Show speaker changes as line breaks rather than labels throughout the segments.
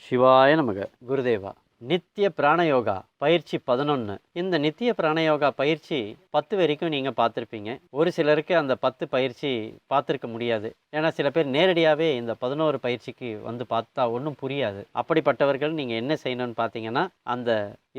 சிவாய நமக. குருதேவா. நித்திய பிராணயோகா பயிற்சி 11. இந்த நித்திய பிராணயோகா பயிற்சி 10 வரைக்கும் நீங்கள் பார்த்துருப்பீங்க. ஒரு சிலருக்கு அந்த 10 பயிற்சி பார்த்துருக்க முடியாது. ஏன்னா சில பேர் நேரடியாகவே இந்த 11 பயிற்சிக்கு வந்து பார்த்தா ஒன்றும் புரியாது. அப்படிப்பட்டவர்கள் நீங்கள் என்ன செய்யணும்னு பார்த்தீங்கன்னா, அந்த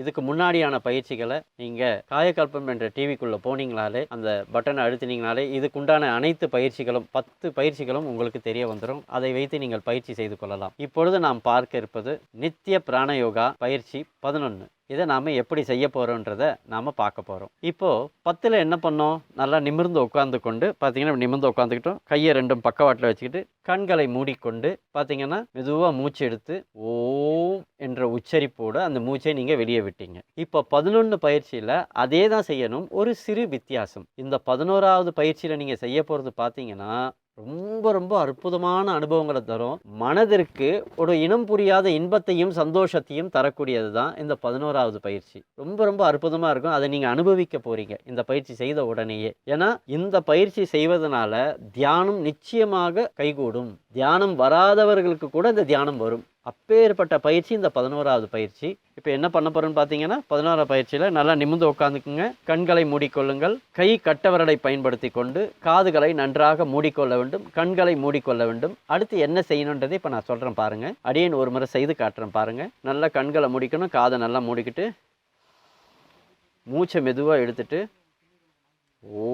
இதுக்கு முன்னாடியான பயிற்சிகளை நீங்கள் காயகல்பம் என்ற டிவிக்குள்ளே போனீங்களாலே, அந்த பட்டனை அழுத்தினீங்கனாலே இதுக்குண்டான அனைத்து பயிற்சிகளும் 10 பயிற்சிகளும் உங்களுக்கு தெரிய வந்துடும். அதை வைத்து நீங்கள் பயிற்சி செய்து கொள்ளலாம். இப்பொழுது நாம் பார்க்க இருப்பது நித்திய பிராணயோகா பயிற்சி 11. இதை நாம் எப்படி செய்ய போகிறோன்றதை நாம் பார்க்க போகிறோம். இப்போது 10ல் என்ன பண்ணோம்? நல்லா நிமிர்ந்து உட்காந்து கொண்டு பார்த்தீங்கன்னா நிமிர்ந்து உட்காந்துக்கிட்டோம். கையை ரெண்டும் பக்கவாட்டில் வச்சுக்கிட்டு கண்களை மூடிக்கொண்டு பார்த்தீங்கன்னா மெதுவாக மூச்சு எடுத்து ஓம் என்ற உச்சரிப்போடு அந்த மூச்சை நீங்கள் வெளியே விட்டீங்க. இப்போ 11 பயிற்சியில் அதே தான் செய்யணும். ஒரு சிறு வித்தியாசம். இந்த 11வது பயிற்சியில் நீங்கள் செய்ய போகிறது பார்த்தீங்கன்னா ரொம்ப ரொம்ப அற்புதமான அனுபவங்களை தரும். மனதிற்கு ஒரு இனம் புரியாத இன்பத்தையும் சந்தோஷத்தையும் தரக்கூடியது தான் இந்த 11வது பயிற்சி. ரொம்ப ரொம்ப அற்புதமாக இருக்கும். அதை நீங்கள் அனுபவிக்க போகிறீங்க இந்த பயிற்சி செய்த உடனேயே. ஏன்னா இந்த பயிற்சி செய்வதனால தியானம் நிச்சயமாக கைகூடும். தியானம் வராதவர்களுக்கு கூட இந்த தியானம் வரும். அப்பேற்பட்ட பயிற்சி இந்த 11வது பயிற்சி. இப்போ என்ன பண்ண போகிறோன்னு பார்த்தீங்கன்னா 11வது பயிற்சியில் நல்லா நிமிர்ந்து உட்காந்துக்குங்க. கண்களை மூடிக்கொள்ளுங்கள். கை கட்டவரலை பயன்படுத்தி கொண்டு காதுகளை நன்றாக மூடிக்கொள்ள வேண்டும். கண்களை மூடிக்கொள்ள வேண்டும். அடுத்து என்ன செய்யணுன்றதை இப்போ நான் சொல்கிறேன் பாருங்கள். அடியேன் ஒரு முறை செய்து காட்டுறேன் பாருங்கள். நல்லா கண்களை மூடிக்கணும். காதை நல்லா மூடிக்கிட்டு மூச்சை மெதுவாக எடுத்துட்டு ஓ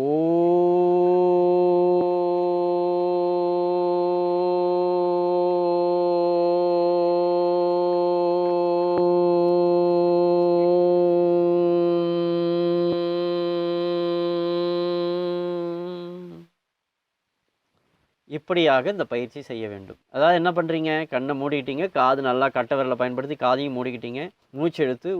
இப்படியாக இந்த பயிற்சி செய்ய வேண்டும். அதாவது என்ன பண்ணுறீங்க? கண்ணை மூடிக்கிட்டீங்க. காது நல்லா கட்டவிரலை பயன்படுத்தி காதையும் மூடிக்கிட்டீங்க. மூச்சு எடுத்து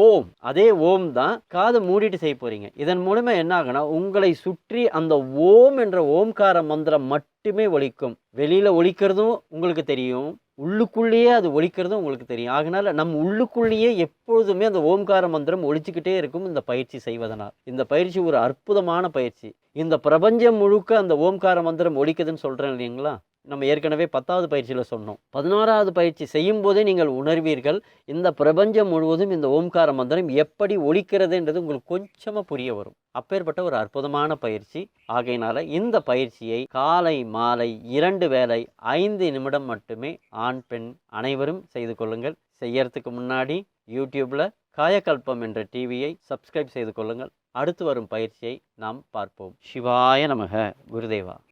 ஓம், அதே ஓம் தான் காதை மூடிட்டு செய்ய போகிறீங்க. இதன் மூலமாக என்ன ஆகுனா உங்களை சுற்றி அந்த ஓம் என்ற ஓம்கார மந்திரம் மட்டுமே ஒலிக்கும். வெளியில் ஒலிக்கிறதும் உங்களுக்கு தெரியும், உள்ளுக்குள்ளேயே அது ஒலிக்கிறதும் உங்களுக்கு தெரியும். ஆகினால நம் உள்ளுக்குள்ளேயே எப்பொழுதுமே அந்த ஓம்கார மந்திரம் ஒலிச்சுக்கிட்டே இருக்கும் இந்த பயிற்சி செய்வதனால். இந்த பயிற்சி ஒரு அற்புதமான பயிற்சி. இந்த பிரபஞ்சம் முழுக்க அந்த ஓம்கார மந்திரம் ஒலிக்குதுன்னு சொல்கிறேன் இல்லைங்களா? நம்ம ஏற்கனவே 10வது பயிற்சியில் சொன்னோம். 11வது பயிற்சி செய்யும் போதே நீங்கள் உணர்வீர்கள் இந்த பிரபஞ்சம் முழுவதும் இந்த ஓம்கார மந்திரம் எப்படி ஒலிக்கிறதுன்றது உங்களுக்கு கொஞ்சமாக புரிய வரும். அப்பேற்பட்ட ஒரு அற்புதமான பயிற்சி. ஆகையினால இந்த பயிற்சியை காலை மாலை 2 வேளை 5 நிமிடம் மட்டுமே ஆண் பெண் அனைவரும் செய்து கொள்ளுங்கள். செய்யறதுக்கு முன்னாடி யூடியூப்பில் காயகல்பம் என்ற டிவியை சப்ஸ்கிரைப் செய்து கொள்ளுங்கள். அடுத்து வரும் பயிற்சியை நாம் பார்ப்போம். சிவாய நமக. குருதேவா.